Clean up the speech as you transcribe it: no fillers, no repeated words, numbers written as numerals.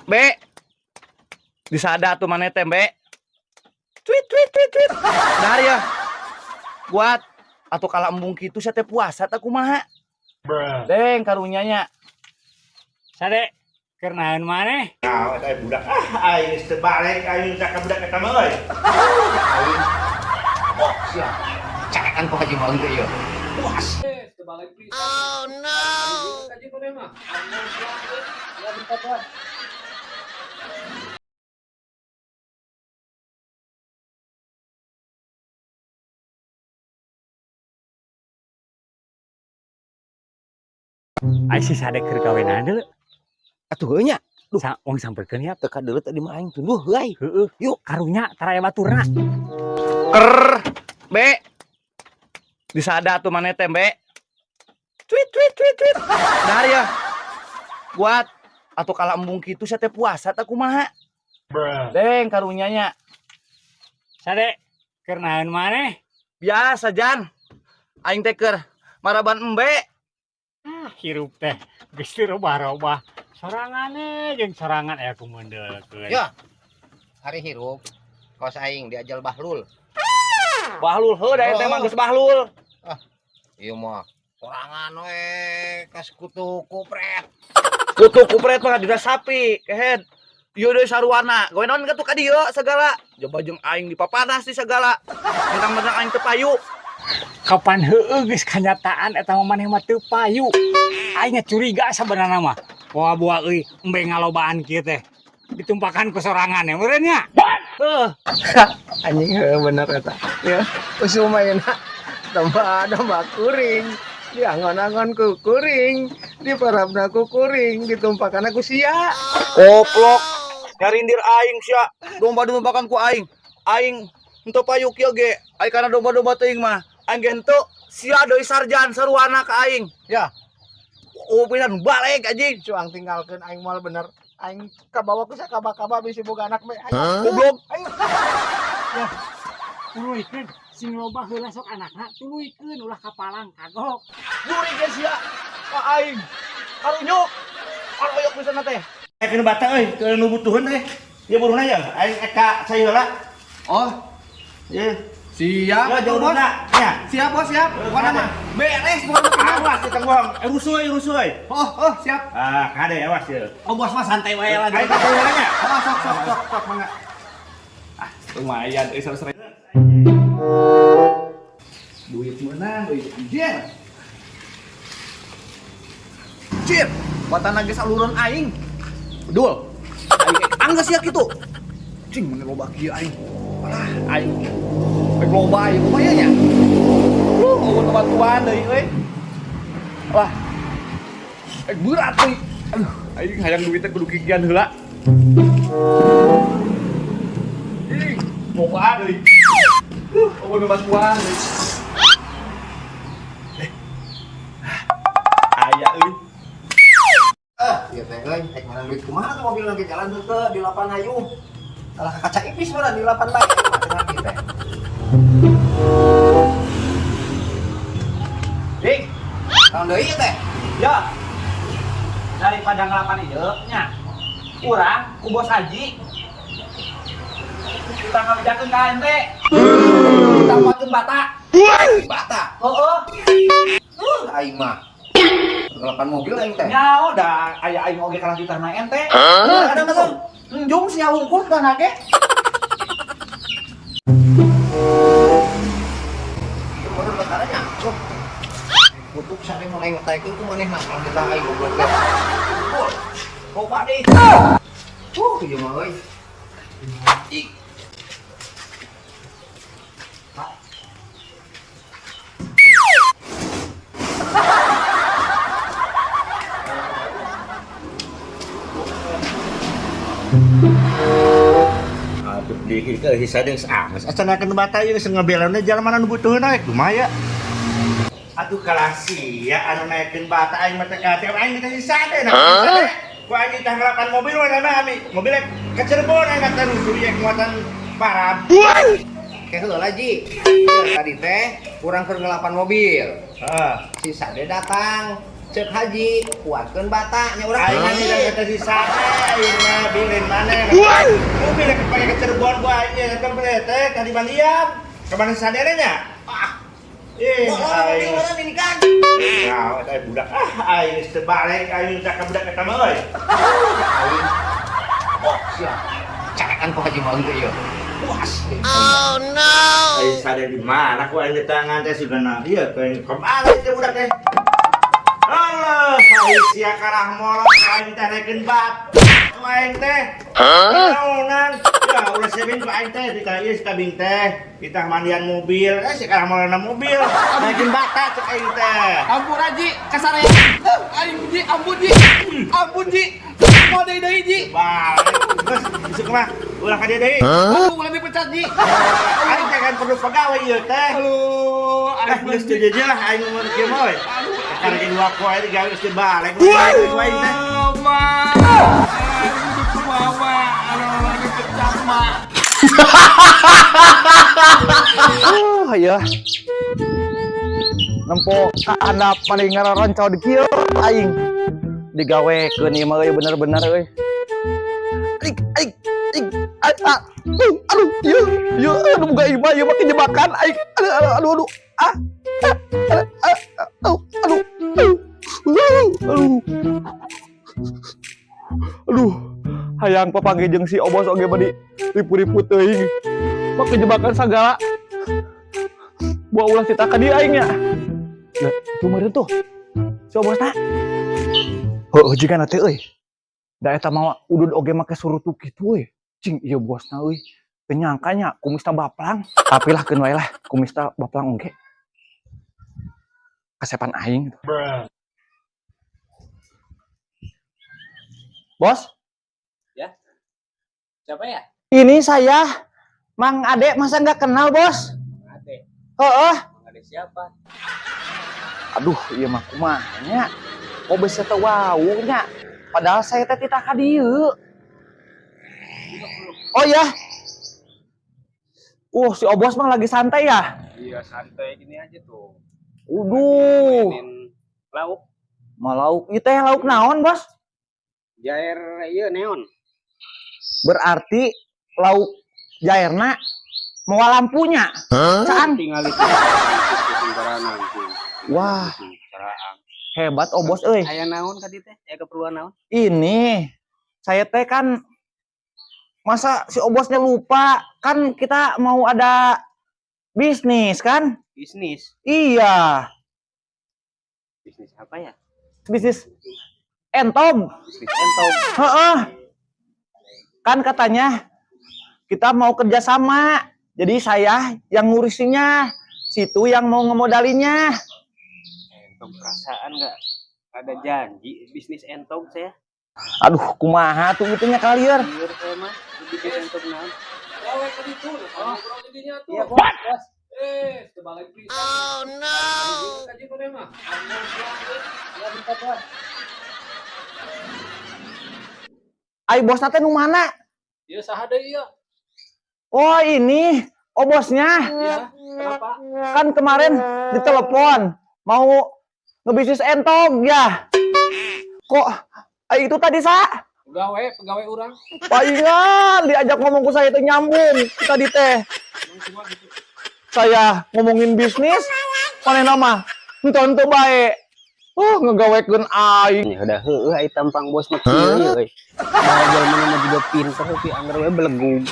Be, disada tuh mana teh, Be. Tweet, tweet, tweet, tweet. Dar ya. Buat atau kalau embung kitu saya teh puasa tak kumaha. Deng karunyanya. Sade, kernahan maneh? Nah, saya budak aing sebalik aing dak budak eta mah euy. Oh, siap. Cakekan kok haji mau teh ieu. Puas. Oh no. Ai si Sade keur kawenan deuleu. Atuh nya. Wong sampeurkeun ya. Teka deuleu tadi mah aing tunduh heuy. Heeh. Yuk karunya tara aya baturna. Ker, Be. Disada tuh mana teh, Be. Tweet, tweet, tweet, tweet. Dar ya. Buat atau kalau embung kitu saya teh puasa tak kumaha. Deng karunyanya. Sade, kernahan maneh? Biasa Jan. Aing teh keur maraban embe. Hirup teh geus teu robah-robah. Sorangane jeung sorangan aya kumendeulkeun. Ya. Hari hirup kos aing diajal Bahlul. Bahlul heuh da teh mah geus bahlul. Ieu mah sorangan we kas kutu kupret. Kutu kupret mah dina sapi, kehed. Ieu deui sarwana. Gawe naon katu ka dieu segala. Coba jeung aing dipapanas di segala. Mentang-mentang aing teu payu. Kapan heueuh geus kanyataan eta mah maneh mah teu payu. Aing curiga sabenerna mah. Boa-boa euy embe ngalobaan kieu teh. Ditumpakan ku sorangan ya meureun nya. Heuh. Anjing bener eta. Ya, usumayana tambah kuring. Diangon-angon ku kuring, diparabna ku kuring, ditumpakan aku sia. Goblok. Nyarindir aing sia. Domba-dombakan ku aing. Aing henteu payu kieu ge. Ai kana domba-domba teuing mah. Aing ge henteu sia deui sarjan sarwana ka aing. Ya, Oh, pisan balik anjing. cuang tinggalkeun aing moal bener. Aing kabawa ku sakaba-kaba bisi boga anak me. Goblok. Tuluikeun sing loba heula sok anakna tuluikeun ulah kapalang kagok. Juri ge sia ka aing. Karunyuk. Karoyok pisan teh. Kena bata euy, ke nu butuheun teh. Ieu burungna ya, aing eka cai heula. Oh, Ieu. siap. Ya jauh bos. Ya. Siap bos, siap. Pokona mah beres bukan Awas kita ngomong. Rusuh. Oh, siap. Ah, kade awas ya. Oh, bos mah santai wae lah. Aing cai heulanya. Oh, sok mangga. Ah, lumayan euy sare-sare. Duit meunang, duit anjir. Cip, batana geus alureun aing. Bedul. Aing anggeus sia kitu. Cing mun loba kieu aing. Alah, aing. Baik loba aing lumayan nya. Ulun bantuan deui euy. Wah. Berat euy. Aduh, aing hayang duitnya kudu kikian heula. Ih, loba deui. Ulun bantuan deui. Aya euy. Ieu teh euy, rek mana duit kumaha tuh mobil lagi jalan tuh ke di lapan hayu. Salah kaca ipis mana di lapan bae. Macam gitu teh. Ding, Tahun deui ieu teh. ya. Daripada ngelapan ieu nya. Urang ku bos haji. Kita ngabejakeun ka ente. Kita buatkeun bata. Bata. Heueuh. Aing mah. Lapan mobil aing teh. Nyao da aya aing oge kana ditana ente. Ada naon? Njung sia wungkul kana ge. Baru perkaranya. Kutuk sare mau nengtekeun ku manehna kalau kita aing goblok teh. Coba deh. Ieu mah euy. Aduh, di ke hisa deung sanes. Acanakeun bata ieu geus ngabelana jalan mana nu butuheun we kumaha. Atuh kalasi ya anu naekeun bata aing mah teh aing teh hisa teh nah. Ku aing teh ngelapan mobil we na ami. Mobilnya ke Cirebon aing ngatan suriek muatan parab. Kayak heula Ji. Tadi teh kurang keur ngelapan mobil. Heeh. Si Sade datang. Cek haji kuatkeun bata nya urang aing geus kata si Sade. aing mah bilin maneh. Mobil yang kepake ke Cirebon gua aing eta teh tadi Bandian. Kemana sadarenya? Aing ini kan. nah, eta budak aing geus teu balik aing ka budak eta mah euy. Aing Siap. Carekan kok Haji Maung ieu. Puas. aing sadar di mana ku aing di tangan teh sigana ieu teh kemana teh budak teh. Allah, aing sia karah molot aing teh nekeun bat. Aing teh. Naonan? Ya ulah sebing ku aing teh di ka ieu kabing teh. Kita mandian mobil, si karah molotna mobil. Nekeun bata cek aing teh. Ampun Haji, kasaraya. Aing Ji, ampun Ji. Ampun Ji. Mau deui Ji. Balik. Terus besok mah ulah ka dieu deui. Aduh, ulah dipecat Ji. Aing teh kan perlu pegawai ieu teh. Aduh, Ah, geus teu jeje lah aing mau kieu mah we. Karena di dua poe digawe geus teu balik. Aing teh. Ya. Nempo kaandap paling ngaroncau di kieu aing. Digawekeun ieu mah euy bener-bener euy. Aduh, ieu aduh boga ieu ieu mah jebakan aing. Aduh. Aduh. Hayang papangge jeung si Obos oge mah ripu-ripu teuing. Mah kejebakan sagala. Buah ulah kita ka dieu aing nya. Ya, itu meureun tuh. Si Obos tah. Heuh jigan teh euy. Da eta mah udud oge make surutu kitu euy. Cing ieu bosna euy. Teu nyangka nya kumista baplang. Tapi lah keun wae lah kumista baplang oge. Kasepan aing. Bos? Ya. Siapa ya? Ini saya, Mang Ade, masa nggak kenal bos? Ade. Heeh. Ade siapa? Aduh, iya mah kumanya. Kok bisa teu wau nya? Padahal saya teh titah ka dieu. Oh iya. Si Obos mah lagi santai ya? Iya santai gini aja tuh. Uduh. Lauk. Malauk, ieu teh lauk naon, Bos? Jair iya neon. Berarti lauk jairna mau lampunya. Caan. Tinggal itu. Sembarangan tuh. Wah, Caraan. hebat Obos euy. Aya naon ka dieu teh? Aya keperluan naon? Ini saya teh kan masa si Obosnya lupa kan kita mau ada bisnis kan? Bisnis. Iya, Bisnis apa ya? bisnis entog. Bisnis entong. Heeh. Kan katanya kita mau kerja sama. Jadi saya yang ngurusinnya, situ yang mau ngemodalinya. Entong perasaan enggak ada janji bisnis entong saya. Aduh, kumaha tuh itunya kalian. Liur saya mah bisnis entong naon? Gawe ka ditu, ngobrol jadinya tuh. Iya, Bos. Terbalik bisa. Oh no. Kaji ko mah. Ya bisa, Bos. Ai bos teh nu mana? Ieu saha deui ieu? Oh, ini Obosnya. Iya. Kenapa? Kan kemarin ditelepon mau ngebisnis entog ya. Kok itu tadi Pegawai urang. palingan diajak ngomong ku saya itu nyambung tadi teh. Saya ngomongin bisnis, mana nama? Henteu bae. Ngegawekeun aing. Ya udah heueuh ai tampang bos mah kieu euy. Bae jelema juga pinter tapi anggar we belegum.